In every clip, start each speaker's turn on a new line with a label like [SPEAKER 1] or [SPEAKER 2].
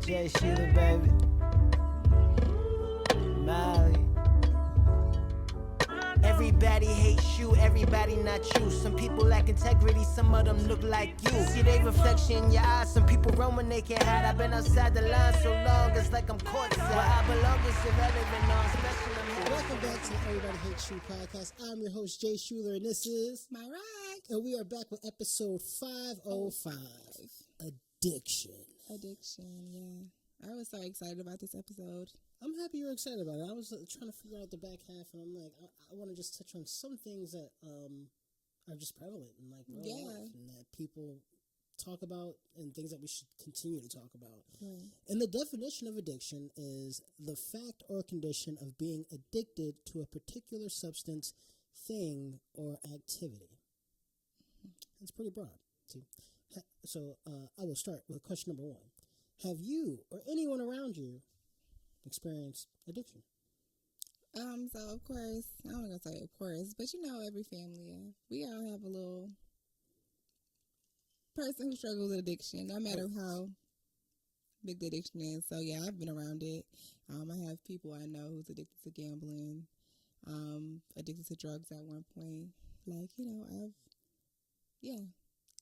[SPEAKER 1] J Shuler, baby. Molly. Everybody hates you, everybody not you. Some people lack integrity, some of them look like you. See they reflection in your eyes, some people run when they can't hide. I've been outside the line so long, it's like I'm courtside. Where I belong is irrelevant, no, I'm special.
[SPEAKER 2] Welcome back to the Everybody Hates You podcast. I'm your host, Jay Shuler, and this is
[SPEAKER 3] Myraq.
[SPEAKER 2] And we are back with episode 505, Addiction.
[SPEAKER 3] Yeah. I was so excited about this episode.
[SPEAKER 2] I'm happy you're excited about it. I was trying to figure out the back half, and I'm like, I want to just touch on some things that are just prevalent in like real life and that people talk about and things that we should continue to talk about.
[SPEAKER 3] Right.
[SPEAKER 2] And the definition of addiction is the fact or condition of being addicted to a particular substance, thing, or activity. It's pretty broad. See? So I will start with question number 1. Have you or anyone around you experienced addiction?
[SPEAKER 3] So of course, I'm not gonna say of course, but you know, every family, we all have a little person who struggles with addiction, no matter how big the addiction is. So yeah, I've been around it. I have people I know who's addicted to gambling, addicted to drugs at one point. Like, you know,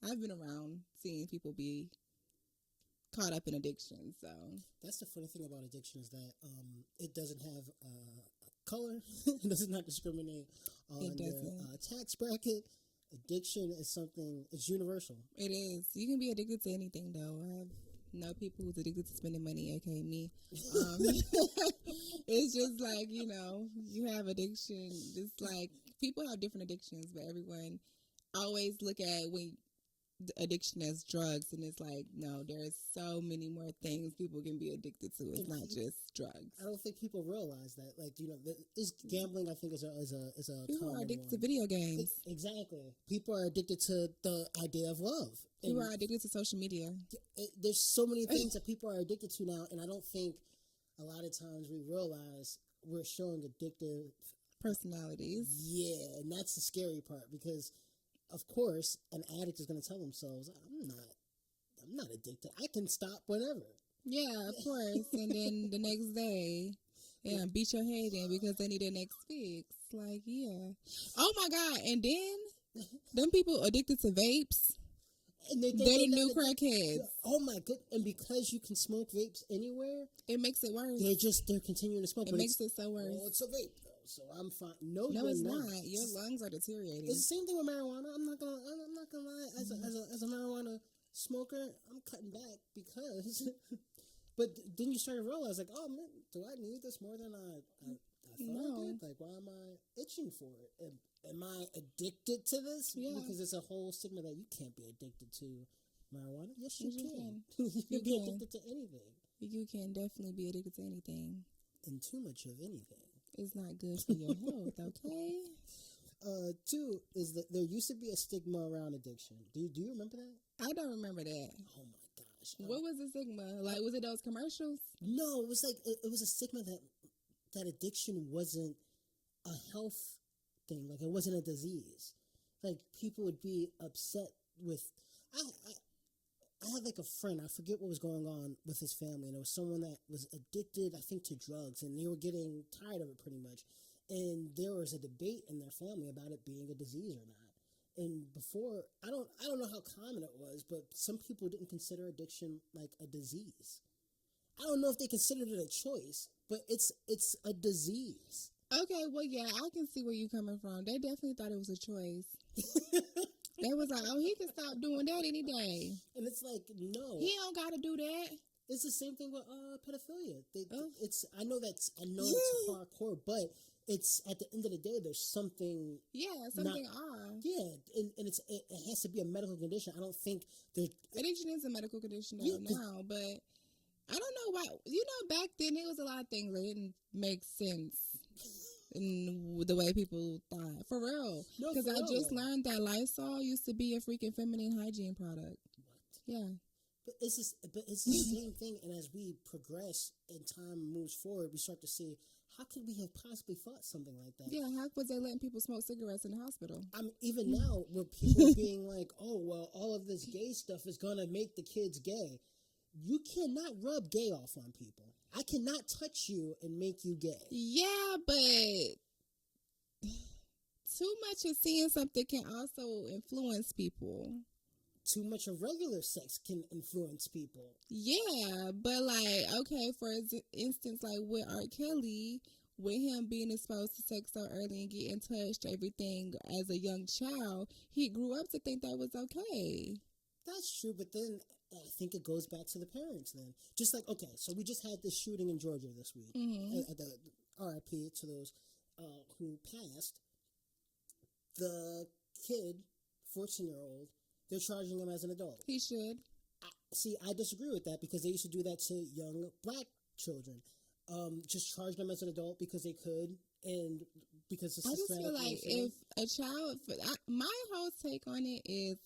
[SPEAKER 3] I've been around seeing people be caught up in addiction. So
[SPEAKER 2] that's the funny thing about addiction is that it doesn't have a color. It does not discriminate on the tax bracket. Addiction is something, it's universal.
[SPEAKER 3] It is. You can be addicted to anything, though. I know people who's addicted to spending money, aka me. It's just like, you know, you have addiction. It's like people have different addictions, but everyone always look at addiction as drugs, and it's like, no, there's so many more things people can be addicted to. It's not just drugs.
[SPEAKER 2] I don't think people realize that. Like, you know, this gambling, I think, is a
[SPEAKER 3] people are addicted to
[SPEAKER 2] one.
[SPEAKER 3] video games.
[SPEAKER 2] Exactly. People are addicted to the idea of love.
[SPEAKER 3] People are addicted to social media.
[SPEAKER 2] There's so many things that people are addicted to now, and I don't think a lot of times we realize we're showing addictive
[SPEAKER 3] personalities.
[SPEAKER 2] Yeah, and that's the scary part, because of course, an addict is going to tell themselves, I'm not addicted. I can stop whenever.
[SPEAKER 3] Yeah, of course. And then the next day, beat your head in because they need their next fix. Like, yeah. Oh, my God. And then them people addicted to vapes.
[SPEAKER 2] And
[SPEAKER 3] they're the new crackheads.
[SPEAKER 2] Oh, my God. And because you can smoke vapes anywhere,
[SPEAKER 3] it makes it worse.
[SPEAKER 2] They're continuing to smoke.
[SPEAKER 3] It makes it so worse.
[SPEAKER 2] Well, it's a vape, though, so I'm fine. No,
[SPEAKER 3] it's not. Your lungs are deteriorating.
[SPEAKER 2] It's the same thing with marijuana. I'm not gonna lie. As a marijuana smoker, I'm cutting back because. But then you start to realize, like, oh man, do I need this more than I thought I did? Like, why am I itching for it? Am I addicted to this?
[SPEAKER 3] Yeah.
[SPEAKER 2] Because it's a whole stigma that you can't be addicted to marijuana. Yes, you can.
[SPEAKER 3] You
[SPEAKER 2] can be
[SPEAKER 3] can.
[SPEAKER 2] addicted to anything.
[SPEAKER 3] You can definitely be addicted to anything.
[SPEAKER 2] And too much of anything.
[SPEAKER 3] It's not good for your health, okay?
[SPEAKER 2] 2 is that there used to be a stigma around addiction. Do you remember that?
[SPEAKER 3] I don't remember that.
[SPEAKER 2] Oh my gosh!
[SPEAKER 3] What was the stigma? Like, was it those commercials?
[SPEAKER 2] No, it was like it was a stigma that addiction wasn't a health thing. Like, it wasn't a disease. Like, people would be upset with. I had like a friend, I forget what was going on with his family, and it was someone that was addicted, I think, to drugs, and they were getting tired of it pretty much. And there was a debate in their family about it being a disease or not. And before, I don't know how common it was, but some people didn't consider addiction like a disease. I don't know if they considered it a choice, but it's a disease.
[SPEAKER 3] Okay, well, yeah, I can see where you're coming from. They definitely thought it was a choice. They was like, oh, he can stop doing that any day.
[SPEAKER 2] And it's like, no.
[SPEAKER 3] He don't got to do that.
[SPEAKER 2] It's the same thing with pedophilia. I know it's hardcore, but it's at the end of the day, there's something.
[SPEAKER 3] Yeah, something off.
[SPEAKER 2] Yeah, and it has to be a medical condition. I don't think there's
[SPEAKER 3] addiction is a medical condition now, but I don't know why. You know, back then it was a lot of things that didn't make sense in the way people thought. For real, because I just learned that Lysol used to be a freaking feminine hygiene product.
[SPEAKER 2] What?
[SPEAKER 3] Yeah.
[SPEAKER 2] But it's the same thing, and as we progress and time moves forward, we start to see, how could we have possibly thought something like that?
[SPEAKER 3] Yeah, how was they letting people smoke cigarettes in the hospital?
[SPEAKER 2] I mean, even now, with people being like, oh, well, all of this gay stuff is going to make the kids gay. you cannot rub gay off on people. I cannot touch you and make you gay.
[SPEAKER 3] Yeah, but too much of seeing something can also influence people.
[SPEAKER 2] Too much of regular sex can influence people.
[SPEAKER 3] Yeah, but like, okay, for instance, like with R. Kelly, with him being exposed to sex so early and getting touched, everything as a young child, he grew up to think that was okay.
[SPEAKER 2] That's true, but then I think it goes back to the parents then. Just like, okay, so we just had this shooting in Georgia this week. The RIP to those who passed. The kid, 14-year-old, they're charging him as an adult.
[SPEAKER 3] He should.
[SPEAKER 2] I disagree with that because they used to do that to young black children. Just charge them as an adult because they could, and because
[SPEAKER 3] I just feel like if a child, my whole take on it is,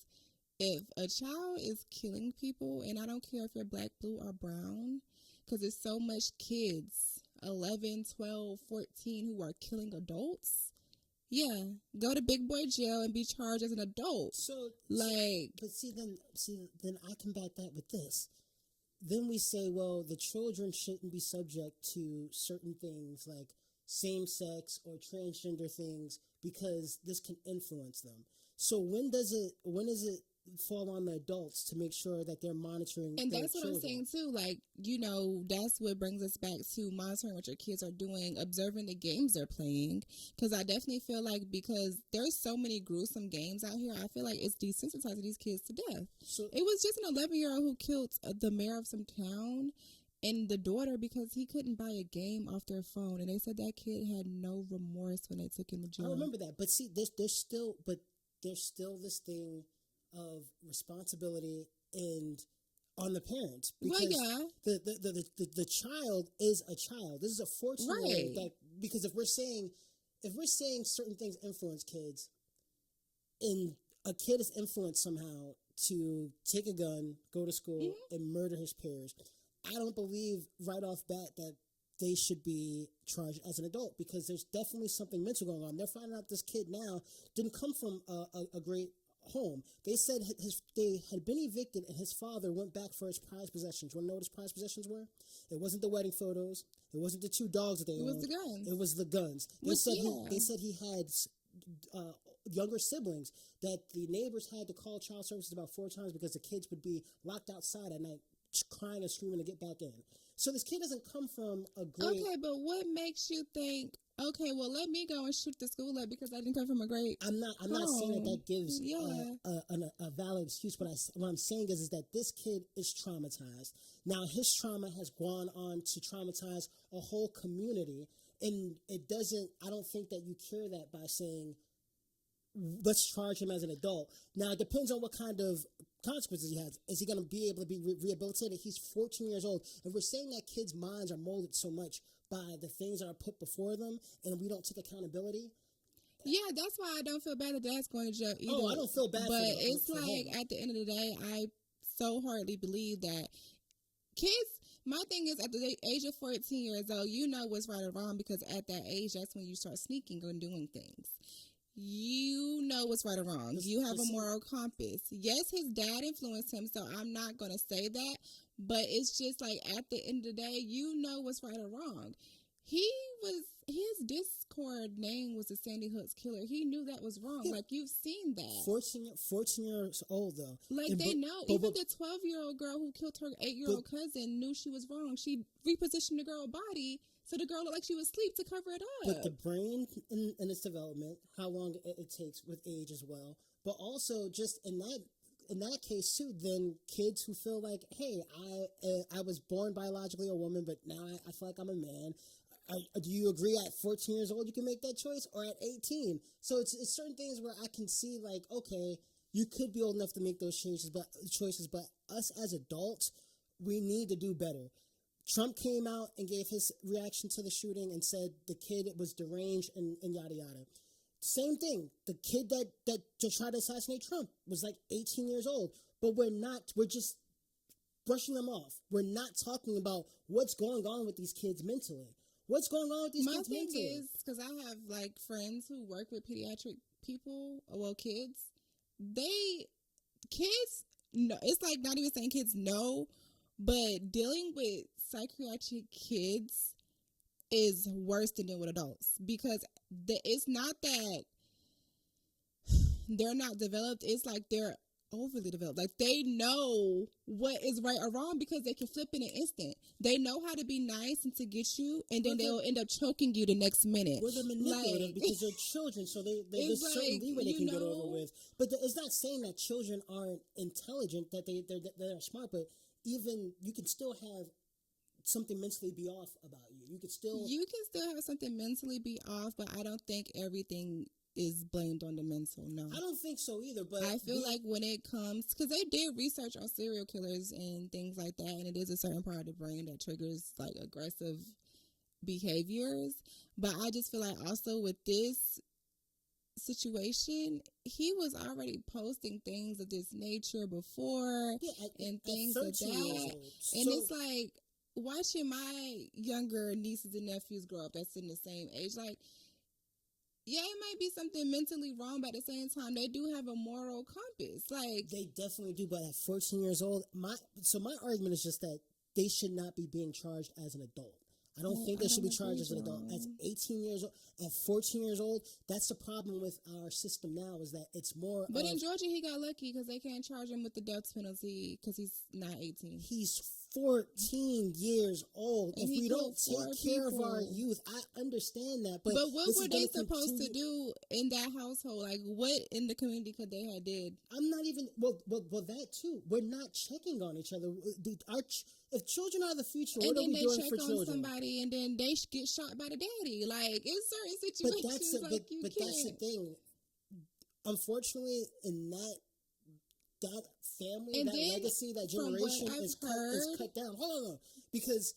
[SPEAKER 3] if a child is killing people, and I don't care if you're black, blue, or brown, because there's so much kids, 11, 12, 14, who are killing adults. Yeah, go to big boy jail and be charged as an adult.
[SPEAKER 2] But then I combat that with this. Then we say, well, the children shouldn't be subject to certain things like same-sex or transgender things because this can influence them. So when is it fall on the adults to make sure that they're monitoring
[SPEAKER 3] and
[SPEAKER 2] their
[SPEAKER 3] that's what
[SPEAKER 2] children?
[SPEAKER 3] I'm saying too, like, you know, that's what brings us back to monitoring what your kids are doing, observing the games they're playing, because I definitely feel like, because there's so many gruesome games out here, I feel like it's desensitizing these kids to death.
[SPEAKER 2] So
[SPEAKER 3] it was just an 11-year-old who killed the mayor of some town and the daughter because he couldn't buy a game off their phone, and they said that kid had no remorse when they took him to jail.
[SPEAKER 2] I remember that, but see, there's still this thing of responsibility and on the parents, because the child is a child. This is a 14-year-old that, because if we're saying certain things influence kids, and a kid is influenced somehow to take a gun, go to school, and murder his peers, I don't believe right off bat that they should be charged as an adult, because there's definitely something mental going on. They're finding out this kid now didn't come from a great home. They said they had been evicted, and his father went back for his prized possessions. You want to know what his prized possessions were? It wasn't the wedding photos. It wasn't the 2 dogs that they owned.
[SPEAKER 3] It was the guns.
[SPEAKER 2] It was the guns. They said he had younger siblings that the neighbors had to call child services about 4 times because the kids would be locked outside at night crying and screaming to get back in. So this kid doesn't come from a great...
[SPEAKER 3] Okay, but what makes you think, okay, well, let me go and shoot the school up because I didn't come from a great
[SPEAKER 2] I'm not saying that gives a valid excuse, but what I'm saying is that this kid is traumatized. Now, his trauma has gone on to traumatize a whole community, and I don't think that you cure that by saying, let's charge him as an adult. Now, it depends on what kind of consequences he has. Is he going to be able to be rehabilitated? He's 14 years old. And we're saying that kids' minds are molded so much by the things that are put before them, and we don't take accountability.
[SPEAKER 3] Yeah, that's why I don't feel bad that dad's going to jail either.
[SPEAKER 2] Oh, I don't feel bad
[SPEAKER 3] but
[SPEAKER 2] for
[SPEAKER 3] it's
[SPEAKER 2] for
[SPEAKER 3] like,
[SPEAKER 2] him.
[SPEAKER 3] at the end of the day, I so hardly believe that kids... My thing is, at the age of 14 years old, you know what's right or wrong, because at that age, that's when you start sneaking and doing things. You know what's right or wrong. You have a moral compass. Yes, his dad influenced him, so I'm not going to say that. But it's just like, at the end of the day, you know what's right or wrong. His Discord name was the Sandy Hook's Killer. He knew that was wrong. Yeah. Like, you've seen that.
[SPEAKER 2] 14 years old, though.
[SPEAKER 3] Like, they know. Even the 12-year-old girl who killed her 8-year-old cousin knew she was wrong. She repositioned the girl's body so the girl looked like she was asleep to cover it up.
[SPEAKER 2] But the brain in its development, how long it takes with age as well. But also, just in that case too, then kids who feel like, hey, I was born biologically a woman, but now I feel like I'm a man. Do you agree at 14 years old you can make that choice, or at 18? So it's certain things where I can see, like, okay, you could be old enough to make those choices, but us as adults, we need to do better. Trump came out and gave his reaction to the shooting and said the kid was deranged and yada yada. Same thing. The kid that tried to assassinate Trump was like 18 years old. But we're just brushing them off. We're not talking about what's going on with these kids mentally. What's going on with these kids mentally?
[SPEAKER 3] My thing is, because I have like friends who work with pediatric people, kids. Kids, no, it's like not even saying kids know, But dealing with psychiatric kids is worse than dealing with adults because it's not that they're not developed. It's like they're overly developed. Like they know what is right or wrong because they can flip in an instant. They know how to be nice and to get you, and then they'll end up choking you the next minute.
[SPEAKER 2] Well, they're manipulative because they're children, so there's certain leeway they can get over with. But it's not saying that children aren't intelligent, that they're smart, but even you can still have something mentally be off about you. You can still
[SPEAKER 3] have something mentally be off, but I don't think everything is blamed on the mental. No,
[SPEAKER 2] I don't think so either. But
[SPEAKER 3] I feel like when it comes, because they did research on serial killers and things like that, and it is a certain part of the brain that triggers like aggressive behaviors. But I just feel like also with this situation, he was already posting things of this nature before and things like that. And it's like, why should my younger nieces and nephews grow up that's in the same age? Like, yeah, it might be something mentally wrong, but at the same time, they do have a moral compass. Like
[SPEAKER 2] they definitely do. But at 14 years old, my argument is just that they should not be being charged as an adult. I don't think they should be charged as an adult. At 18 years old, at 14 years old, that's the problem with our system now is that it's more.
[SPEAKER 3] But in Georgia, he got lucky because they can't charge him with the death penalty because he's not 18.
[SPEAKER 2] He's 14 years old. And if we don't take care of our youth, I understand that. But
[SPEAKER 3] what were they supposed to do in that household? Like, what in the community could they have did?
[SPEAKER 2] I'm not even, well, that too. We're not checking on each other. If children are the future, what are we doing for children? And then they check on
[SPEAKER 3] somebody and then they get shot by the daddy. Like, in certain situations,
[SPEAKER 2] but that's the thing. Unfortunately, in that family, and that legacy, that generation is cut down. Hold on, because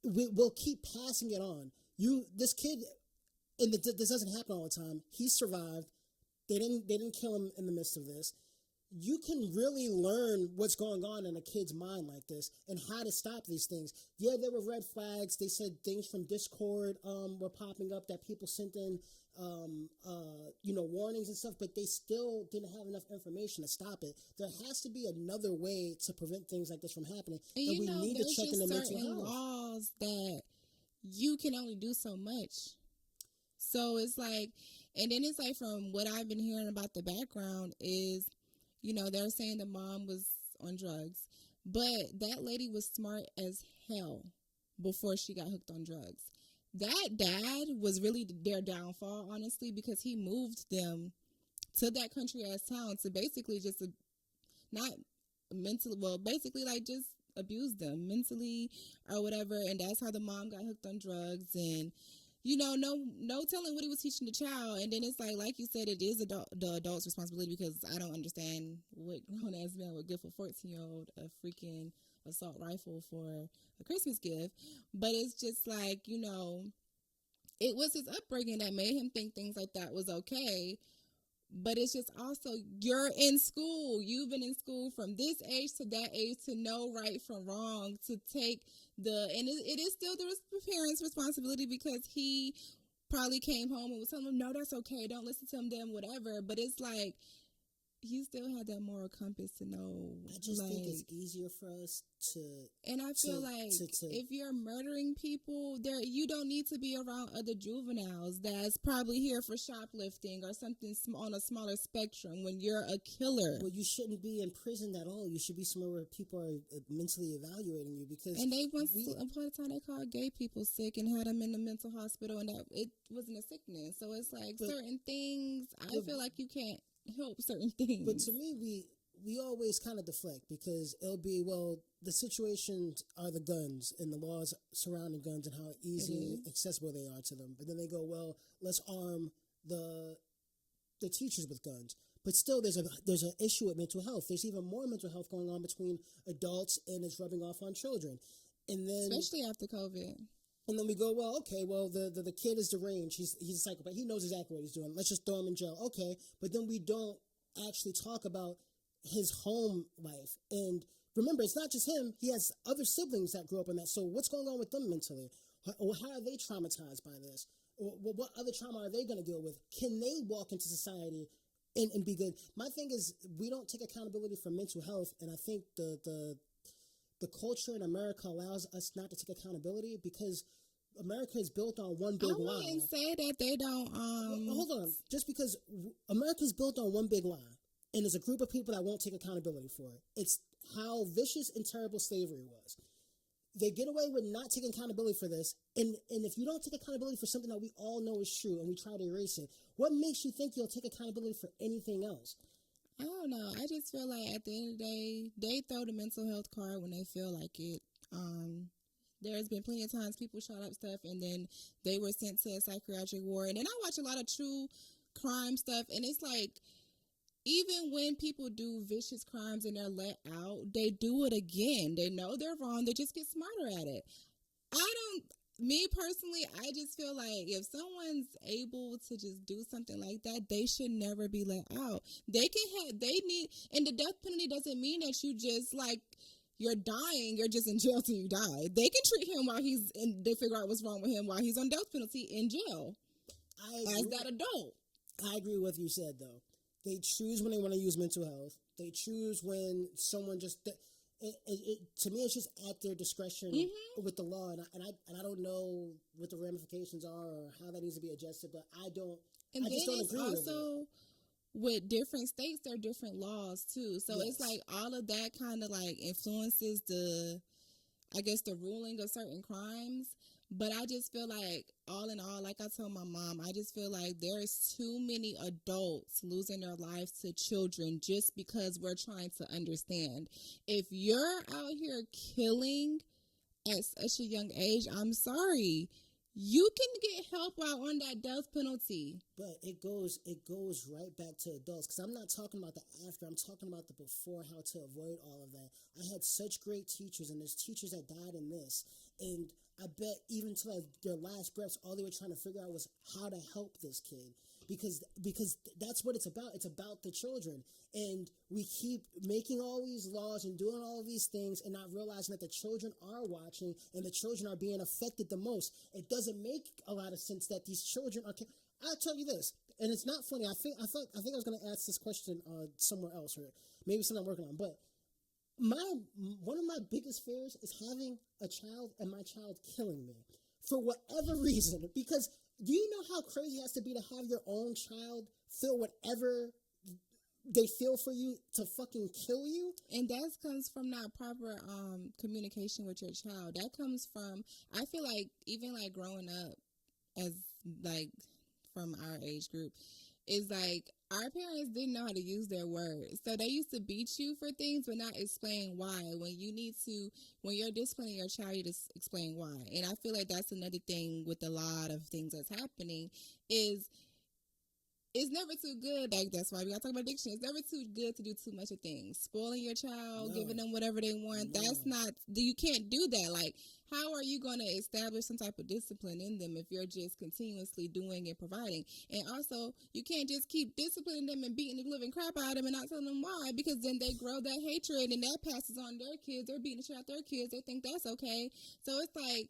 [SPEAKER 2] we'll keep passing it on. This kid, and this doesn't happen all the time. He survived. They didn't kill him in the midst of this. You can really learn what's going on in a kid's mind like this and how to stop these things. Yeah, there were red flags. They said things from Discord were popping up that people sent in, warnings and stuff, but they still didn't have enough information to stop it. There has to be another way to prevent things like this from happening, and we need to check in the mental health.
[SPEAKER 3] Laws that you can only do so much. So it's like, and then it's like from what I've been hearing about the background is, they're saying the mom was on drugs, but that lady was smart as hell before she got hooked on drugs. That dad was really their downfall, honestly, because he moved them to that country ass town to basically just not mentally, well, basically like just abuse them mentally or whatever. And that's how the mom got hooked on drugs and, no telling what he was teaching the child. And then it's like you said, it is the adult's responsibility because I don't understand what grown-ass man would give a 14-year-old a freaking assault rifle for a Christmas gift. But it's just like, it was his upbringing that made him think things like that was okay. But it's just also, you're in school. You've been in school from this age to that age to know right from wrong, to take and it is still the parents' responsibility because he probably came home and was telling them, no, that's okay. Don't listen to him, then whatever. But it's like, he still had that moral compass to know.
[SPEAKER 2] I just think it's easier for us to.
[SPEAKER 3] And I feel if you're murdering people, you don't need to be around other juveniles that's probably here for shoplifting or something on a smaller spectrum when you're a killer.
[SPEAKER 2] Well, you shouldn't be in prison at all. You should be somewhere where people are mentally evaluating you because.
[SPEAKER 3] And upon a time they called gay people sick and had them in the mental hospital, and that it wasn't a sickness. So it's like certain things. I feel like you can't help certain things.
[SPEAKER 2] But to me, we always kind of deflect because it'll be, well, the situations are the guns and the laws surrounding guns and how easy and accessible they are to them. But then they go, well, let's arm the teachers with guns. But still, there's an issue with mental health. There's even more mental health going on between adults, and it's rubbing off on children. And then,
[SPEAKER 3] especially after COVID.
[SPEAKER 2] And then we go, well, okay, well, the kid is deranged. He's a psychopath. He knows exactly what he's doing. Let's just throw him in jail. Okay, but then we don't actually talk about his home life. And remember, it's not just him. He has other siblings that grew up in that. So what's going on with them mentally? Or how are they traumatized by this? Or what other trauma are they going to deal with? Can they walk into society and be good? My thing is, we don't take accountability for mental health. And I think the the culture in America allows us not to take accountability because America is built on one big lie.
[SPEAKER 3] I wouldn't say that they don't.
[SPEAKER 2] Hold on. Just because America is built on one big lie, and there's a group of people that won't take accountability for it. It's how vicious and terrible slavery was. They get away with not taking accountability for this, and if you don't take accountability for something that we all know is true, and we try to erase it, what makes you think you'll take accountability for anything else?
[SPEAKER 3] I don't know. I just feel like at the end of the day, they throw the mental health card when they feel like it. There's been plenty of times people shot up stuff and then they were sent to a psychiatric ward. And then I watch a lot of true crime stuff, and it's like, even when people do vicious crimes and they're let out, they do it again. They know they're wrong. They just get smarter at it. Me personally, I just feel like if someone's able to just do something like that, they should never be let out. And the death penalty doesn't mean that you just like, you're dying, you're just in jail till you die. They can treat him while they figure out what's wrong with him while he's on death penalty in jail. As that adult.
[SPEAKER 2] I agree with what you said, though. They choose when they want to use mental health. They choose when someone just... to me, it's just at their discretion with the law, and I don't know what the ramifications are or how that needs to be adjusted, but I just don't agree with it.
[SPEAKER 3] Also, with different states, there are different laws too. So It's like all of that kind of like influences the ruling of certain crimes. But I just feel like, all in all, like I told my mom, I just feel like there's too many adults losing their lives to children just because we're trying to understand. If you're out here killing at such a young age, I'm sorry. You can get help out on that death penalty.
[SPEAKER 2] But it goes right back to adults, because I'm not talking about the after. I'm talking about the before, how to avoid all of that. I had such great teachers, and there's teachers that died in this. And I bet even to like their last breaths, all they were trying to figure out was how to help this kid. Because that's what it's about. It's about the children. And we keep making all these laws and doing all these things and not realizing that the children are watching and the children are being affected the most. It doesn't make a lot of sense that these children are... I'll tell you this, and it's not funny. I think I was going to ask this question somewhere else, or maybe something I'm working on. But one of my biggest fears is having a child and my child killing me for whatever reason. Because do you know how crazy it has to be to have your own child feel whatever they feel for you to fucking kill you?
[SPEAKER 3] And that comes from not proper communication with your child. That comes from, I feel like, even like growing up as like from our age group, is like our parents didn't know how to use their words. So they used to beat you for things but not explain why. When you're disciplining your child, you just explain why. And I feel like that's another thing with a lot of things that's happening is it's never too good. Like, that's why we gotta talk about addiction. It's never too good to do too much of things. Spoiling your child, giving them whatever they want. No. That's not, you can't do that. Like, how are you going to establish some type of discipline in them if you're just continuously doing and providing? And also, you can't just keep disciplining them and beating the living crap out of them and not telling them why, because then they grow that hatred and that passes on their kids. They're beating the shit out their kids. They think that's okay. So it's like,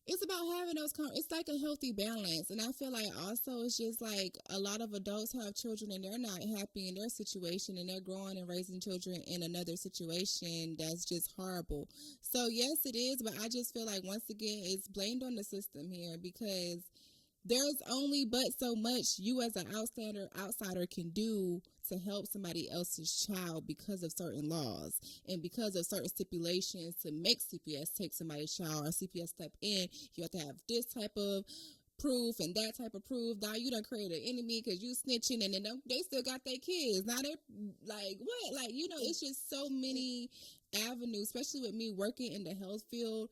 [SPEAKER 3] it's about having those, it's like a healthy balance. And I feel like also it's just like a lot of adults have children and they're not happy in their situation and they're growing and raising children in another situation that's just horrible. So yes, it is, but I just feel like once again, it's blamed on the system here because there's only but so much you as an outsider can do to help somebody else's child because of certain laws and because of certain stipulations to make CPS take somebody's child or CPS step in. You have to have this type of proof and that type of proof. Now you done created an enemy because you snitching, and then they still got their kids. Now they like what? Like, you know, it's just so many avenues, especially with me working in the health field.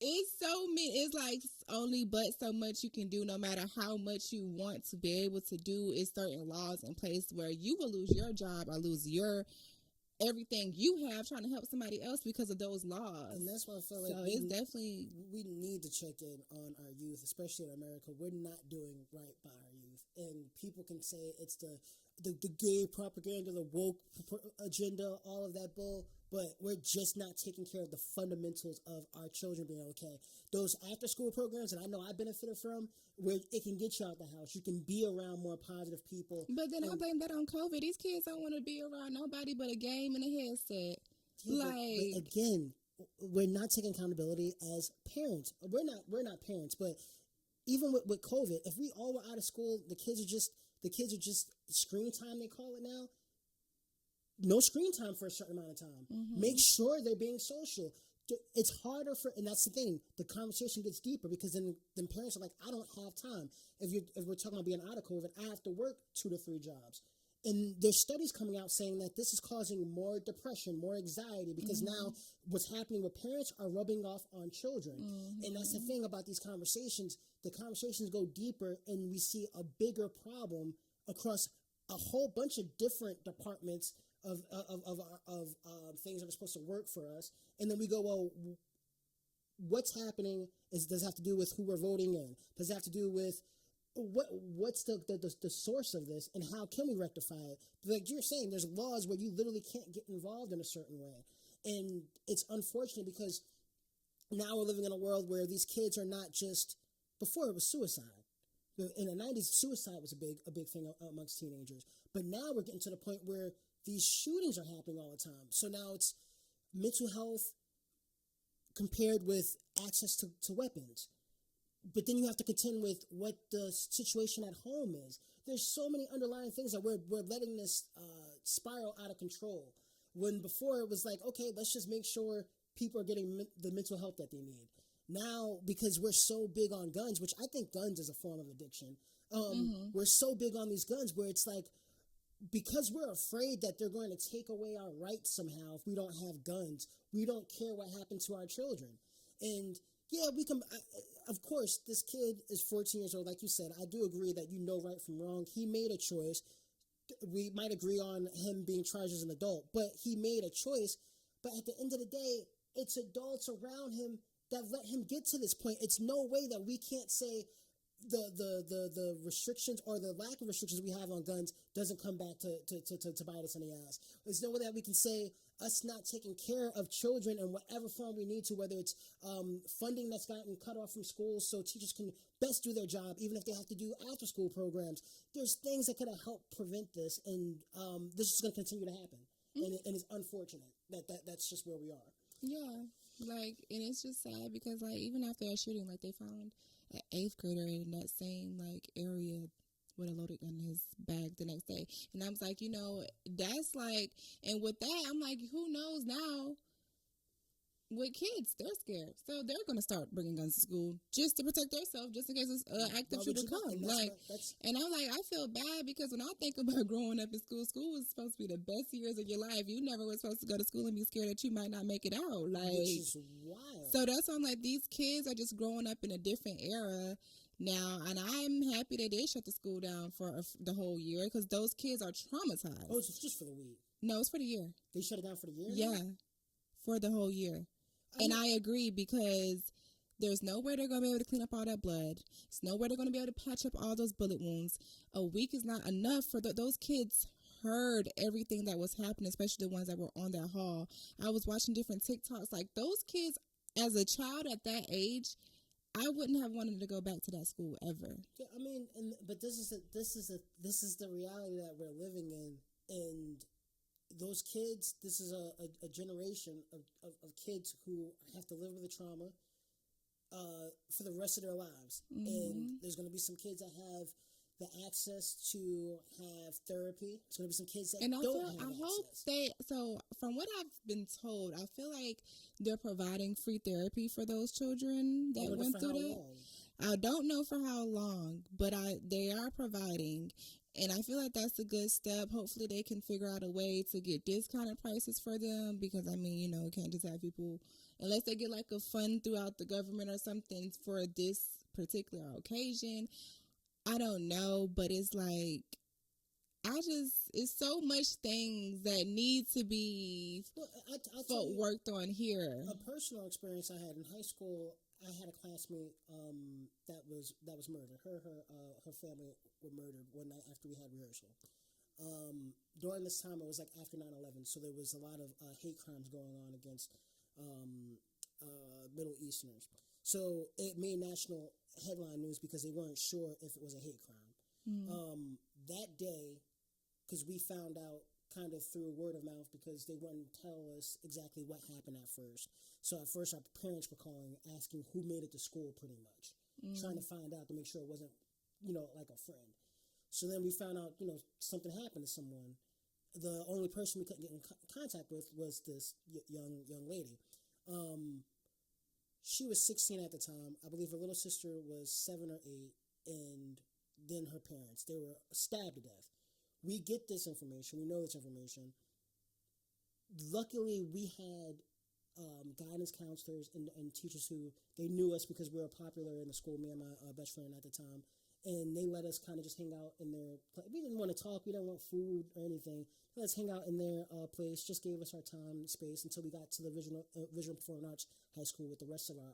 [SPEAKER 3] It's like only but so much you can do, no matter how much you want to be able to do. Is certain laws in place where you will lose your job or lose your everything you have trying to help somebody else because of those laws.
[SPEAKER 2] And that's why I feel like we need to check in on our youth, especially in America. We're not doing right by our youth, and people can say it's the gay propaganda, the woke agenda, all of that bull. But we're just not taking care of the fundamentals of our children being okay. Those after-school programs that I know I benefited from, where it can get you out the house. You can be around more positive people.
[SPEAKER 3] But then I blame that on COVID. These kids don't want to be around nobody but a game and a headset.
[SPEAKER 2] Yeah, but again, we're not taking accountability as parents. We're not parents, but even with COVID, if we all were out of school, the kids are just screen time, they call it now. No screen time for a certain amount of time.
[SPEAKER 3] Mm-hmm.
[SPEAKER 2] Make sure they're being social. It's harder and that's the thing. The conversation gets deeper because then parents are like, I don't have time. If we're talking about being out of COVID, I have to work 2 to 3 jobs. And there's studies coming out saying that this is causing more depression, more anxiety, because now what's happening with parents are rubbing off on children. And that's the thing about these conversations. The conversations go deeper and we see a bigger problem across a whole bunch of different departments of things that are supposed to work for us. And then we go, well, what's happening does it have to do with who we're voting in? Does it have to do with what's the source of this and how can we rectify it? Like you're saying, there's laws where you literally can't get involved in a certain way. And it's unfortunate because now we're living in a world where these kids are not just, before it was suicide. In the 90s, suicide was a big thing amongst teenagers. But now we're getting to the point where these shootings are happening all the time. So now it's mental health compared with access to weapons. But then you have to contend with what the situation at home is. There's so many underlying things that we're letting this spiral out of control. When before it was like, okay, let's just make sure people are getting the mental help that they need. Now, because we're so big on guns, which I think guns is a form of addiction, we're so big on these guns where it's like, because we're afraid that they're going to take away our rights somehow if we don't have guns, we don't care what happened to our children. And yeah, we can, of course, this kid is 14 years old. Like you said, I do agree that you know right from wrong. He made a choice. We might agree on him being charged as an adult, but he made a choice. But at the end of the day, it's adults around him that let him get to this point. It's no way that we can't say the restrictions or the lack of restrictions we have on guns doesn't come back to bite us in the ass. There's no way that we can say us not taking care of children in whatever form we need to, whether it's funding that's gotten cut off from schools so teachers can best do their job, even if they have to do after school programs. There's things that could have helped prevent this, and this is going to continue to happen. And it's unfortunate that's just where we are.
[SPEAKER 3] Yeah, like, and it's just sad because, like, even after a shooting, like, they found an 8th grader in that same, like, area with a loaded gun in his bag the next day. And I was like, you know, that's like, and with that, I'm like, who knows now? With kids, they're scared, so they're going to start bringing guns to school just to protect themselves, just in case an active shooter comes. And I'm like, I feel bad because when I think about growing up in school, school was supposed to be the best years of your life. You never were supposed to go to school and be scared that you might not make it out. Like,
[SPEAKER 2] which is wild.
[SPEAKER 3] So that's why I'm like, these kids are just growing up in a different era now, and I'm happy that they shut the school down for the whole year because those kids are traumatized.
[SPEAKER 2] Oh, it's just for the week?
[SPEAKER 3] No, it's for the year.
[SPEAKER 2] They shut it down for the year?
[SPEAKER 3] Yeah, for the whole year. And I agree because there's nowhere they're going to be able to clean up all that blood. There's nowhere they're going to be able to patch up all those bullet wounds. A week is not enough for those kids. Heard everything that was happening, especially the ones that were on that hall. I was watching different TikToks. Like, those kids, as a child at that age, I wouldn't have wanted to go back to that school ever.
[SPEAKER 2] Yeah, I mean, but this is the reality that we're living in, and those kids, this is a generation of kids who have to live with the trauma for the rest of their lives. And there's going to be some kids that have the access to have therapy. There's going to be some kids that
[SPEAKER 3] so from what I've been told, I feel like they're providing free therapy for those children that went through that. I don't know for how long, but they are providing. And I feel like that's a good step. Hopefully they can figure out a way to get discounted prices for them because, I mean, you know, you can't just have people, unless they get like a fund throughout the government or something for this particular occasion. I don't know, but it's like, it's so much things that need to be worked on here.
[SPEAKER 2] A personal experience I had in high school, I had a classmate that was murdered. Her family were murdered one night after we had rehearsal. During this time, it was like after 9/11, so there was a lot of hate crimes going on against Middle Easterners. So it made national headline news because they weren't sure if it was a hate crime. That day, because we found out kind of through word of mouth because they wouldn't tell us exactly what happened at first. So at first, our parents were calling, asking who made it to school, pretty much, trying to find out to make sure it wasn't, like a friend. So then we found out, something happened to someone. The only person we couldn't get in contact with was this young lady. She was 16 at the time. I believe her little sister was 7 or 8, and then her parents. They were stabbed to death. We get this information. We know this information. Luckily, we had guidance counselors and teachers who, they knew us because we were popular in the school, me and my best friend at the time. And they let us kind of just hang out in their place. We didn't want to talk. We didn't want food or anything. Let us hang out in their place. Just gave us our time and space until we got to the Visual Performing Arts High School with the rest of our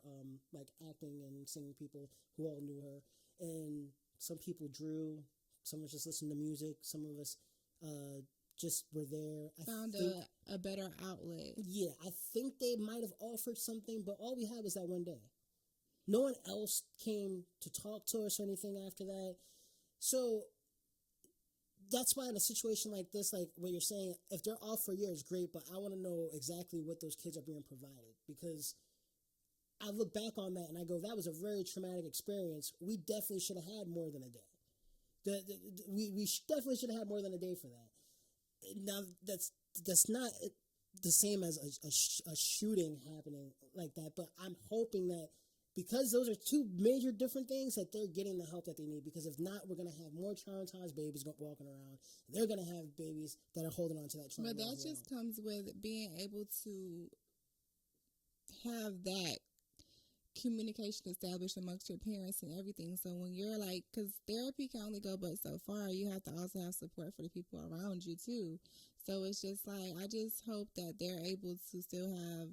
[SPEAKER 2] acting and singing people who all knew her. And some people drew. Some of us just listened to music. Some of us just were there.
[SPEAKER 3] Found a better outlet.
[SPEAKER 2] Yeah, I think they might have offered something, but all we had was that one day. No one else came to talk to us or anything after that. So that's why in a situation like this, like what you're saying, if they're off for a year, it's great, but I want to know exactly what those kids are being provided, because I look back on that and I go, that was a very traumatic experience. We definitely should have had more than a day. We definitely should have had more than a day for that. Now, that's not the same as a shooting happening like that, but I'm hoping that because those are two major different things, that they're getting the help that they need. Because if not, we're going to have more traumatized babies walking around. They're going to have babies that are holding on to that trauma.
[SPEAKER 3] But that just comes with being able to have that communication established amongst your parents and everything. So when you're like, because therapy can only go but so far, you have to also have support for the people around you too. So it's just like, I just hope that they're able to still have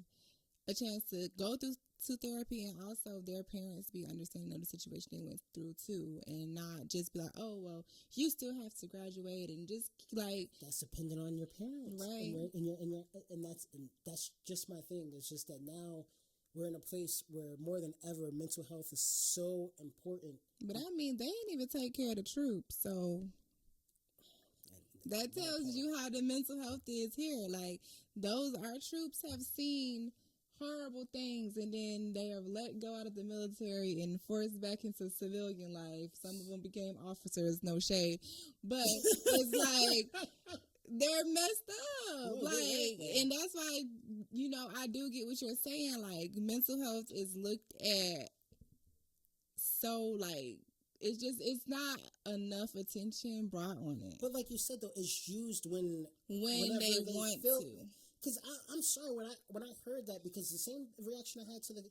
[SPEAKER 3] a chance to go through to therapy, and also their parents be understanding of the situation they went through too, and not just be like, oh well, you still have to graduate, and just like
[SPEAKER 2] that's dependent on your parents,
[SPEAKER 3] right?
[SPEAKER 2] And that's just my thing. It's just that now we're in a place where more than ever mental health is so important.
[SPEAKER 3] But I mean, they ain't even take care of the troops, so that tells you how the mental health is here. Like our troops have seen horrible things, and then they are let go out of the military and forced back into civilian life. Some of them became officers, no shade, but it's like they're messed up. And that's why, I do get what you're saying. Like, mental health is looked at so it's not enough attention brought on it.
[SPEAKER 2] But like you said though, it's used when
[SPEAKER 3] they want to.
[SPEAKER 2] Because I'm sorry when I heard that, because the same reaction I had to the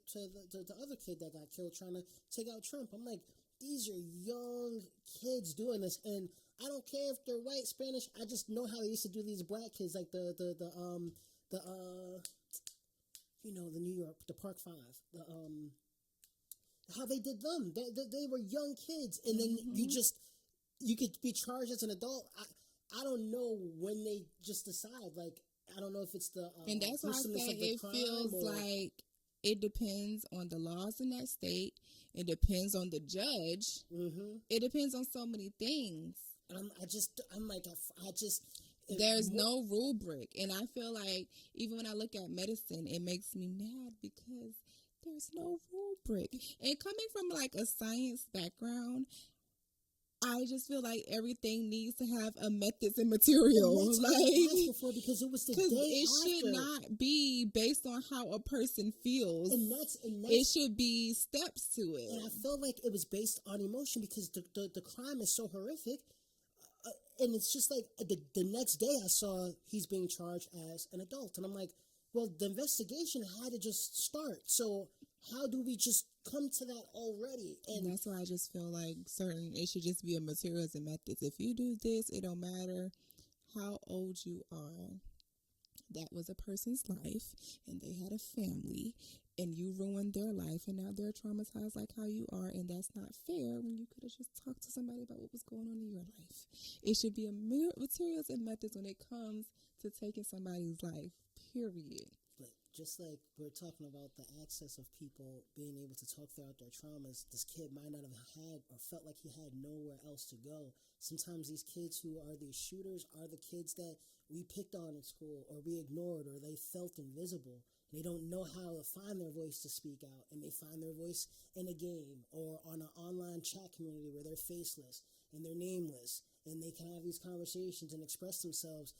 [SPEAKER 2] other kid that got killed trying to take out Trump. I'm like, these are young kids doing this, and I don't care if they're white, Spanish. I just know how they used to do these black kids, like the New York, the Park Five, how they did them. They were young kids, and then you could be charged as an adult. I don't know when they just decide, like. I don't know if it's the
[SPEAKER 3] and that's why I say it feels like it depends on the laws in that state. It depends on the judge. Mm-hmm. It depends on so many things.
[SPEAKER 2] And
[SPEAKER 3] there's no rubric, and I feel like even when I look at medicine, it makes me mad because there's no rubric. And coming from like a science background, I just feel like everything needs to have a methods and materials.
[SPEAKER 2] Because it was the day
[SPEAKER 3] it
[SPEAKER 2] after.
[SPEAKER 3] should not be based on how a person feels.
[SPEAKER 2] And
[SPEAKER 3] it should be steps to it.
[SPEAKER 2] And I felt like it was based on emotion because the crime is so horrific. And it's just like the next day I saw he's being charged as an adult. And I'm like, well, the investigation had to just start. So how do we just come to that already?
[SPEAKER 3] And that's why I just feel like it should just be a materials and methods. If you do this, it don't matter how old you are. That was a person's life, and they had a family, and you ruined their life, and now they're traumatized like how you are, and that's not fair when you could have just talked to somebody about what was going on in your life. It should be a materials and methods when it comes to taking somebody's life, period.
[SPEAKER 2] just like we're talking about the access of people being able to talk throughout their traumas, this kid might not have had or felt like he had nowhere else to go. Sometimes these kids who are these shooters are the kids that we picked on in school or we ignored or they felt invisible. They don't know how to find their voice to speak out, and they find their voice in a game or on an online chat community where they're faceless and they're nameless, and they can have these conversations and express themselves.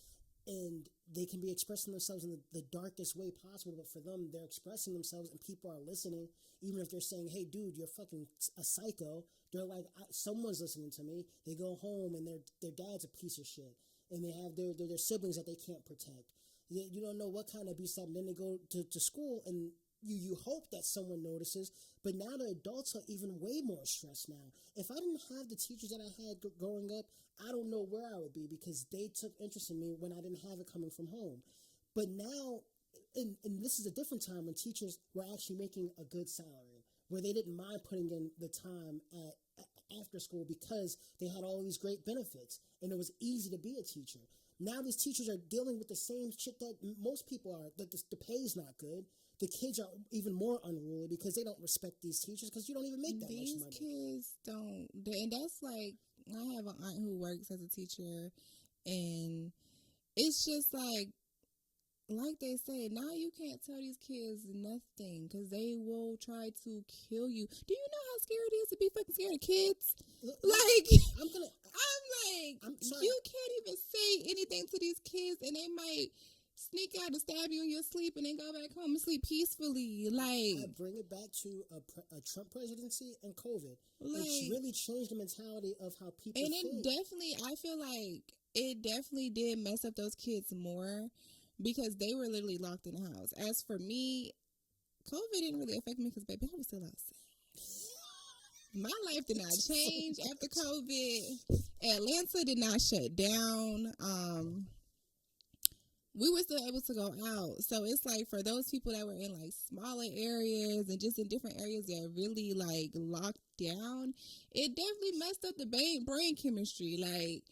[SPEAKER 2] And they can be expressing themselves in the darkest way possible, but for them, they're expressing themselves and people are listening. Even if they're saying, hey, dude, you're fucking a psycho, they're like, someone's listening to me. They go home and their dad's a piece of shit. And they have their siblings that they can't protect. You don't know what kind of abuse happened. Then they go to school and you hope that someone notices, but now the adults are even way more stressed now. If I didn't have the teachers that I had growing up, I don't know where I would be because they took interest in me when I didn't have it coming from home. But now, and this is a different time when teachers were actually making a good salary, where they didn't mind putting in the time after school because they had all these great benefits and it was easy to be a teacher. Now these teachers are dealing with the same shit that most people are, that the pay's not good. The kids are even more unruly because they don't respect these teachers because you don't even make that much money.
[SPEAKER 3] These kids don't. And that's like, I have an aunt who works as a teacher, and it's just like they say, now you can't tell these kids nothing because they will try to kill you. Do you know how scary it is to be fucking scared of kids? Like, I'm like, you can't even say anything to these kids, and they might sneak out and stab you in your sleep and then go back home and sleep peacefully. Like,
[SPEAKER 2] I bring it back to a Trump presidency and COVID. It's really changed the mentality of how people think.
[SPEAKER 3] And I feel like it definitely did mess up those kids more because they were literally locked in the house. As for me, COVID didn't really affect me because, baby, I was still outside. My life did not change after COVID. Atlanta did not shut down. We were still able to go out. So it's like for those people that were in like smaller areas and just in different areas that really like locked down, it definitely messed up the brain chemistry. Like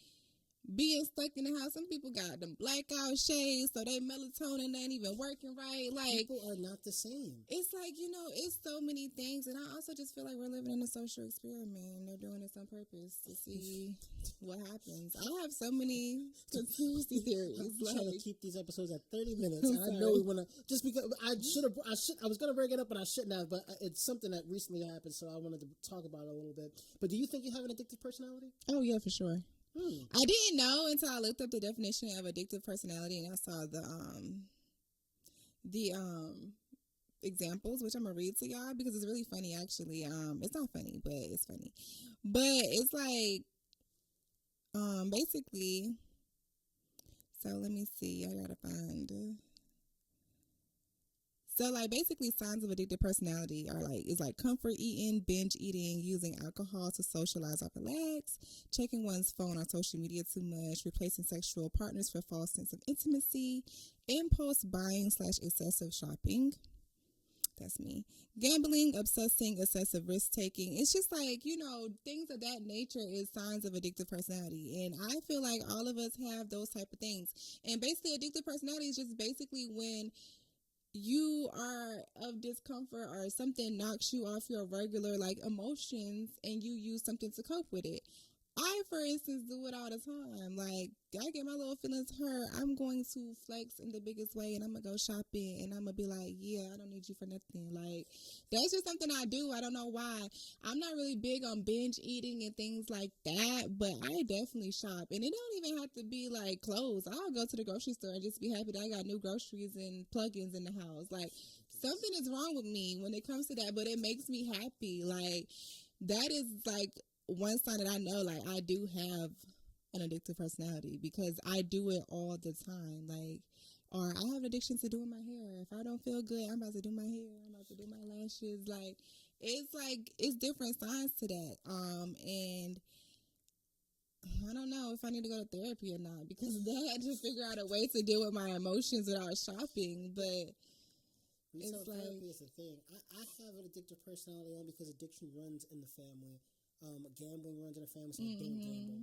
[SPEAKER 3] being stuck in the house, some people got them blackout shades, so their melatonin ain't even working right. Like,
[SPEAKER 2] people are not the same.
[SPEAKER 3] It's like, it's so many things, and I also just feel like we're living in a social experiment, and they're doing this on purpose to see what happens. I have so many conspiracy theories.
[SPEAKER 2] I'm trying to keep these episodes at 30 minutes, and I know we want to, just because I was going to bring it up, but I shouldn't have, but it's something that recently happened, so I wanted to talk about it a little bit. But do you think you have an addictive personality?
[SPEAKER 3] Oh, yeah, for sure. I didn't know until I looked up the definition of addictive personality and I saw the examples, which I'm gonna read to y'all because it's really funny actually. It's not funny, but it's funny. But it's like basically, so let me see, I gotta find. So, like, basically, signs of addictive personality are like comfort eating, binge eating, using alcohol to socialize or relax, checking one's phone or social media too much, replacing sexual partners for false sense of intimacy, impulse buying / excessive shopping. That's me. Gambling, obsessing, excessive risk taking. It's just like, things of that nature is signs of addictive personality. And I feel like all of us have those type of things. And basically, addictive personality is just basically when you are of discomfort or something knocks you off your regular emotions and you use something to cope with it. I, for instance, do it all the time. Like, I get my little feelings hurt, I'm going to flex in the biggest way and I'm going to go shopping and I'm going to be like, yeah, I don't need you for nothing. Like, that's just something I do. I don't know why. I'm not really big on binge eating and things like that, but I definitely shop. And it don't even have to be like clothes. I'll go to the grocery store and just be happy that I got new groceries and plugins in the house. Like, something is wrong with me when it comes to that, but it makes me happy. Like, that is like one sign that I know, like, I do have an addictive personality because I do it all the time. Like, or I have an addiction to doing my hair. If I don't feel good, I'm about to do my hair. I'm about to do my lashes. Like, it's different signs to that. And I don't know if I need to go to therapy or not because of that. I just figure out a way to deal with my emotions without shopping. But
[SPEAKER 2] it's like, therapy is the thing. I have an addictive personality only because addiction runs in the family. Gambling runs in the family, so I don't gamble.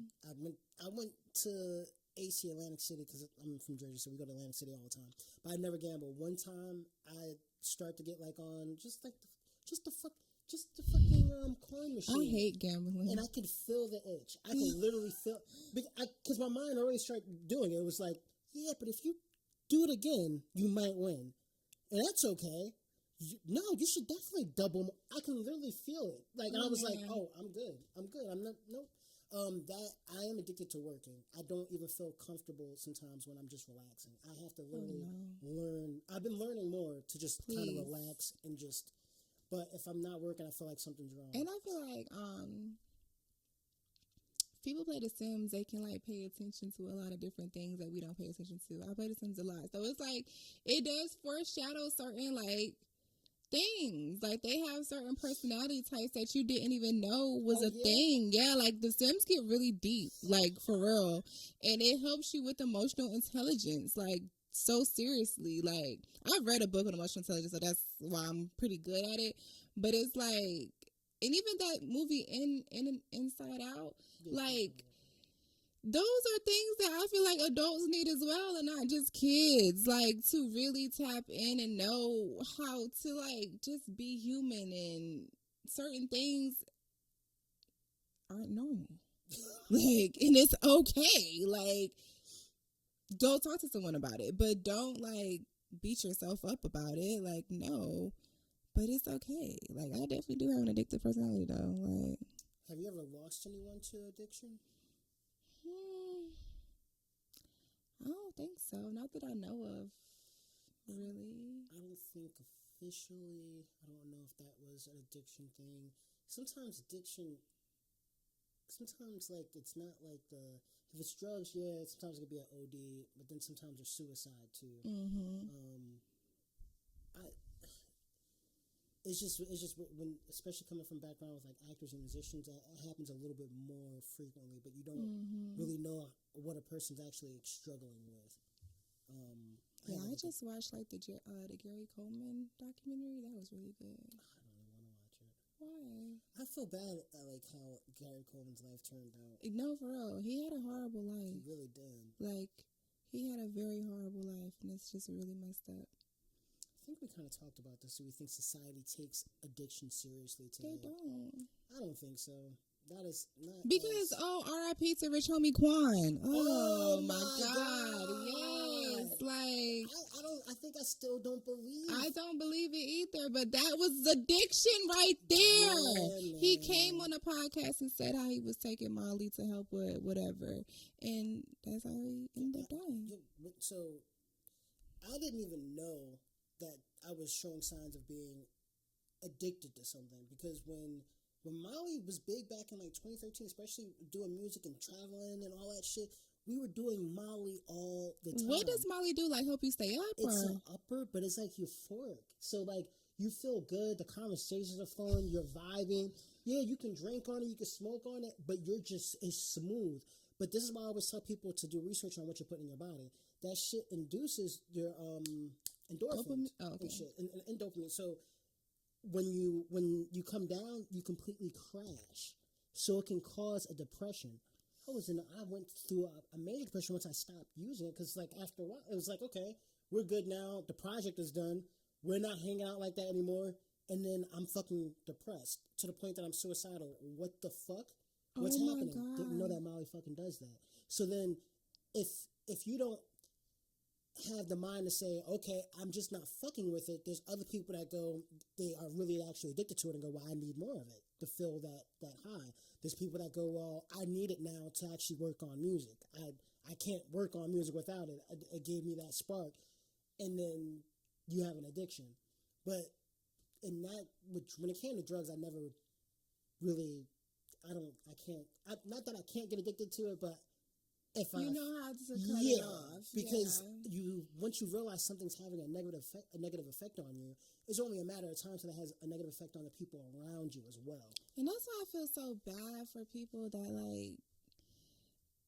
[SPEAKER 2] I went to AC Atlantic City because I'm from Jersey, so we go to Atlantic City all the time. But I never gamble. One time I start to get like on just the fucking coin machine.
[SPEAKER 3] I hate gambling,
[SPEAKER 2] and I could feel the itch. I could literally feel because my mind already started doing it. It was like, yeah, but if you do it again, you might win, and that's okay. You should definitely double. I can literally feel it. Like I was like, oh, I'm good. I'm not. Nope. That I am addicted to working. I don't even feel comfortable sometimes when I'm just relaxing. I have to literally learn. I've been learning more to just kind of relax and just. But if I'm not working, I feel like something's wrong.
[SPEAKER 3] And I feel like people play The Sims, they can like pay attention to a lot of different things that we don't pay attention to. I play The Sims a lot, so it's like it does foreshadow certain like things. Like they have certain personality types that you didn't even know was a thing. Yeah, like The Sims get really deep, like for real, and it helps you with emotional intelligence, like so seriously. Like I've read a book on emotional intelligence, so that's why I'm pretty good at it. But it's like, and even that movie Inside Out, like those are things that I feel like adults need as well, and not just kids. Like to really tap in and know how to like just be human, and certain things aren't normal. Like, and it's okay. Like, go talk to someone about it, but don't like beat yourself up about it. Like, no, but it's okay. Like, I definitely do have an addictive personality, though. Like,
[SPEAKER 2] have you ever lost anyone to addiction?
[SPEAKER 3] I don't think so. Not that I know of, really.
[SPEAKER 2] I don't think officially. I don't know if that was an addiction thing. Sometimes like it's not like if it's drugs, yeah, sometimes it could be an OD, but then sometimes there's suicide too.
[SPEAKER 3] Mm-hmm.
[SPEAKER 2] It's just when, especially coming from background with like actors and musicians, that happens a little bit more frequently, but you don't really know what a person's actually struggling with.
[SPEAKER 3] I just watched like the Gary Coleman documentary. That was really good.
[SPEAKER 2] I don't even want to watch it.
[SPEAKER 3] Why?
[SPEAKER 2] I feel bad at like how Gary Coleman's life turned out.
[SPEAKER 3] No, for real, he had a horrible life.
[SPEAKER 2] He really did.
[SPEAKER 3] Like, he had a very horrible life, and it's just really messed up.
[SPEAKER 2] I think we kind of talked about this. Do we think society takes addiction seriously today?
[SPEAKER 3] They don't.
[SPEAKER 2] I don't think so. That is not
[SPEAKER 3] because R.I.P. to Rich Homie Quan. Oh my God. Yes. Like
[SPEAKER 2] I think I still don't believe.
[SPEAKER 3] I don't believe it either. But that was addiction right there. Yeah, he came on a podcast and said how he was taking Molly to help with whatever, and that's how he ended up dying.
[SPEAKER 2] So I didn't even know that I was showing signs of being addicted to something, because when Molly was big back in like 2013, especially doing music and traveling and all that shit, we were doing Molly all the time.
[SPEAKER 3] What does Molly do? Like help you stay up?
[SPEAKER 2] It's an upper, but it's like euphoric. So like you feel good, the conversations are flowing, you're vibing. Yeah, you can drink on it, you can smoke on it, but it's smooth. But this is why I always tell people to do research on what you're putting in your body. That shit induces your endorphins and shit, and dopamine. So when you come down, you completely crash. So it can cause a depression. I went through a major depression once I stopped using it, because like after a while, it was like, okay, we're good now. The project is done. We're not hanging out like that anymore. And then I'm fucking depressed to the point that I'm suicidal. What the fuck? What's happening?
[SPEAKER 3] God.
[SPEAKER 2] Didn't know that Molly fucking does that. So then if you don't have the mind to say, okay, I'm just not fucking with it, there's other people that go, they are really actually addicted to it and go, well, I need more of it to feel that high. There's people that go, well, I need it now to actually work on music. I can't work on music without it. It gave me that spark. And then you have an addiction. But when it came to drugs, I never really, not that I can't get addicted to it, but if
[SPEAKER 3] you know how to cut it off.
[SPEAKER 2] Because once you realize something's having a negative effect on you, it's only a matter of time till it has a negative effect on the people around you as well.
[SPEAKER 3] And that's why I feel so bad for people that like,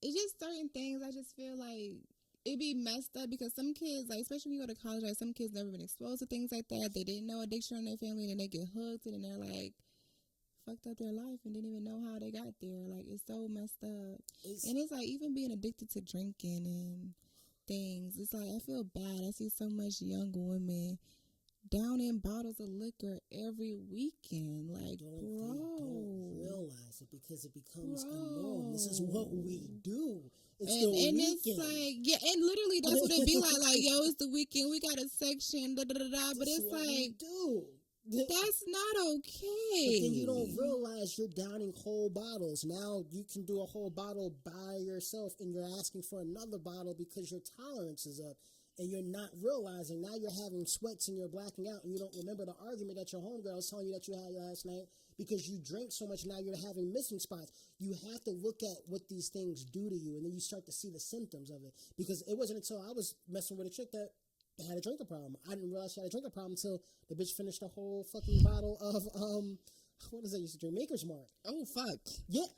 [SPEAKER 3] it's just certain things. I just feel like it be messed up, because some kids, like especially when you go to college, like some kids never been exposed to things like that. They didn't know addiction in their family, and then they get hooked, and then they're like fucked up their life and didn't even know how they got there. Like, it's so messed up. And it's like, even being addicted to drinking and things, it's like, I feel bad. I see so much young women downing bottles of liquor every weekend. Like,
[SPEAKER 2] don't realize it because it becomes a norm. This is what we do. It's
[SPEAKER 3] it's like, yeah, and literally that's what it be like. Like, yo, it's the weekend. We got a section, da da da da. But it's like, that's not okay.
[SPEAKER 2] But then you don't realize you're downing whole bottles. Now you can do a whole bottle by yourself, and you're asking for another bottle because your tolerance is up. And you're not realizing, now you're having sweats and you're blacking out, and you don't remember the argument that your homegirl was telling you that you had last night because you drank so much. Now you're having missing spots. You have to look at what these things do to you, and then you start to see the symptoms of it. Because it wasn't until I was messing with a chick that had a drinking problem. I didn't realize she had a drinking problem until the bitch finished a whole fucking bottle of what is that used to drink? Maker's Mark.
[SPEAKER 3] Oh fuck.
[SPEAKER 2] Yeah.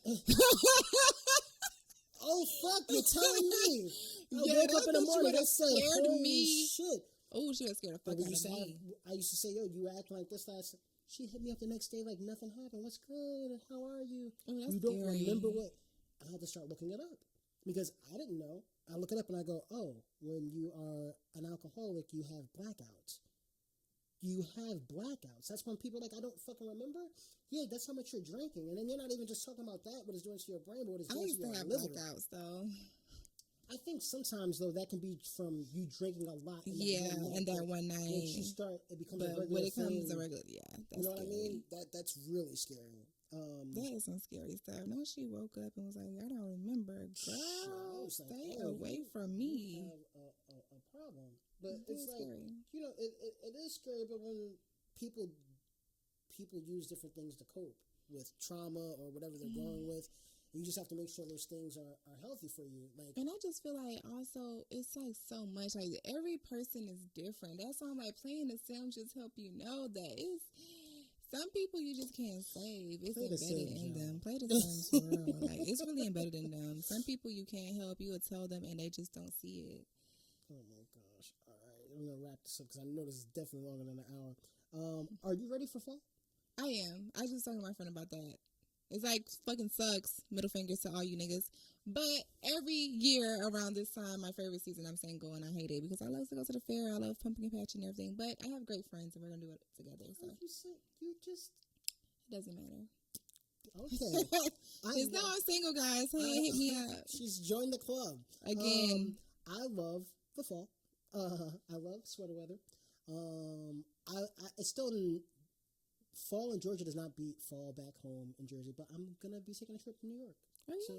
[SPEAKER 2] Oh fuck! You're telling me. I woke up in the morning. That said, "Holy shit!"
[SPEAKER 3] Oh, she got scared of fucking me.
[SPEAKER 2] I used to say, "Yo, you act like this last." She hit me up the next day like nothing happened. What's good? How are you?
[SPEAKER 3] Oh, that's
[SPEAKER 2] you don't
[SPEAKER 3] scary.
[SPEAKER 2] remember what? I had to start looking it up because I didn't know. I look it up and I go, "Oh, when you are an alcoholic, you have blackouts." You have blackouts. That's when people are like, I don't fucking remember. Yeah, that's how much you're drinking. And then you're not even just talking about that, what it's doing to your brain, but what it's doing to your liver. I used to have blackouts, though. I think sometimes, though, that can be from you drinking a lot.
[SPEAKER 3] In that one night.
[SPEAKER 2] Once you start, it becomes a regular thing. When it comes a regular,
[SPEAKER 3] that's
[SPEAKER 2] you know
[SPEAKER 3] scary.
[SPEAKER 2] What I mean? That's really scary.
[SPEAKER 3] That is some scary stuff. No, she woke up and was like, I don't remember. Girl, stay away from me.
[SPEAKER 2] I have a problem. But it's like, scary. You know, it is scary, but when people use different things to cope with trauma or whatever they're going with, you just have to make sure those things are healthy for you. Like,
[SPEAKER 3] and I just feel like also it's like so much, like every person is different. That's why I'm like, playing the Sims just help you know that it's some people you just can't save. It's embedded in them. Play the Sims for real. Like, it's really embedded in them. Some people you can't help. You would tell them and they just don't see it.
[SPEAKER 2] Oh my gosh. All right. I'm going to wrap this up because I know this is definitely longer than an hour. Are you ready for fall?
[SPEAKER 3] I am. I was just talking to my friend about that. It's like fucking sucks. Middle fingers to all you niggas. But every year around this time, my favorite season, I'm saying go, and I hate it because I love to go to the fair. I love pumpkin patch and everything. But I have great friends and we're going to do it together. So it doesn't matter.
[SPEAKER 2] Okay.
[SPEAKER 3] It's now I'm single, guys. Hey, hit me up.
[SPEAKER 2] She's joined the club.
[SPEAKER 3] Again.
[SPEAKER 2] I love the fall. I love sweater weather. It's still fall in Georgia does not beat fall back home in Jersey, but I'm gonna be taking a trip to New York.
[SPEAKER 3] Oh,
[SPEAKER 2] so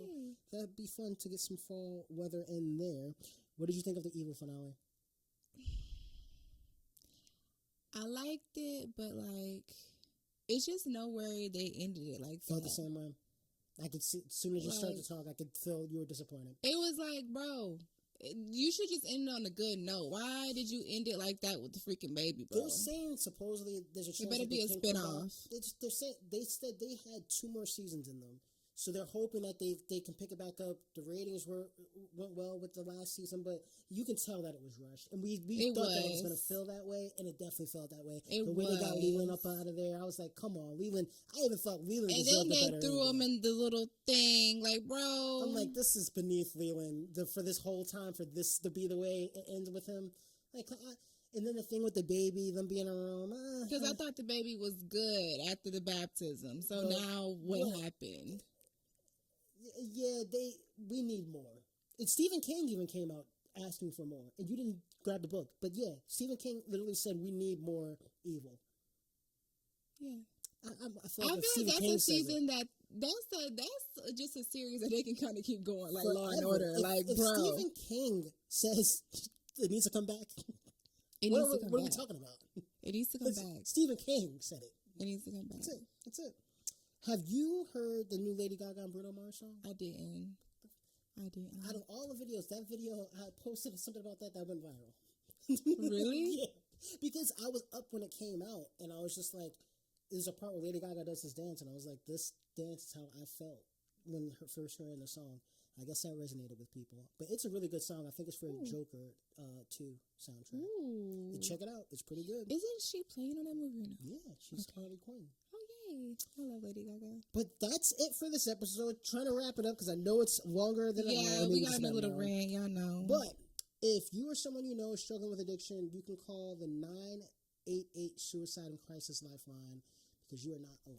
[SPEAKER 2] that'd be fun to get some fall weather in there. What did you think of the Evil finale?
[SPEAKER 3] I liked it, but like it's just nowhere they ended it. Like
[SPEAKER 2] felt the same way. I could see as soon as you started to talk, I could feel you were disappointed.
[SPEAKER 3] It was like, bro, you should just end it on a good note. Why did you end it like that with the freaking baby, bro?
[SPEAKER 2] They're saying supposedly there's a chance
[SPEAKER 3] it better be a spinoff.
[SPEAKER 2] They said they had 2 more seasons in them, so they're hoping that they can pick it back up. The ratings went well with the last season, but you can tell that it was rushed, and we thought that it was going to feel that way, and it definitely felt that way. But when they got Leland up out of there, I was like, come on, Leland. I even thought Leland deserved it better. And then they threw him in
[SPEAKER 3] the little thing, like, bro.
[SPEAKER 2] I'm like, this is beneath Leland for this whole time, for this to be the way it ends with him. Like, and then the thing with the baby, them being in a room.
[SPEAKER 3] Because I thought the baby was good after the baptism. So now what happened?
[SPEAKER 2] Yeah, we need more. And Stephen King even came out asking for more, and you didn't grab the book. But yeah, Stephen King literally said we need more evil.
[SPEAKER 3] Yeah,
[SPEAKER 2] I feel like that's
[SPEAKER 3] a season that's just a series that they can kind of keep going, like Law and Order. If
[SPEAKER 2] Stephen King says it needs to come back, what are we talking about?
[SPEAKER 3] It needs to come back.
[SPEAKER 2] Stephen King said it.
[SPEAKER 3] It needs to come back.
[SPEAKER 2] That's it. Have you heard the new Lady Gaga and Bruno Mars song?
[SPEAKER 3] I didn't.
[SPEAKER 2] Out of all the videos, that video, I posted something about that went viral.
[SPEAKER 3] Really?
[SPEAKER 2] Yeah. Because I was up when it came out, and I was just like, there's a part where Lady Gaga does this dance, and I was like, this dance is how I felt when first hearing the song. I guess that resonated with people. But it's a really good song. I think it's for Joker 2 soundtrack.
[SPEAKER 3] Ooh.
[SPEAKER 2] Check it out. It's pretty good.
[SPEAKER 3] Isn't she playing on that movie or no?
[SPEAKER 2] Yeah, she's Harley Quinn.
[SPEAKER 3] Oh, yay. I love Lady Gaga.
[SPEAKER 2] But that's it for this episode. Trying to wrap it up because I know it's longer than
[SPEAKER 3] we got a little rant, y'all know.
[SPEAKER 2] But if you or someone you know is struggling with addiction, you can call the 988 Suicide and Crisis Lifeline because you are not alone.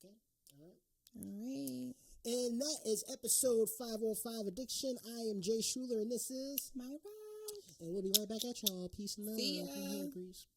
[SPEAKER 2] Okay? All right. And that is episode 505 Addiction. I am Jay Shuler, and this is
[SPEAKER 3] Myraq.
[SPEAKER 2] And we'll be right back at y'all. Peace and love.
[SPEAKER 3] See ya.
[SPEAKER 2] Grease.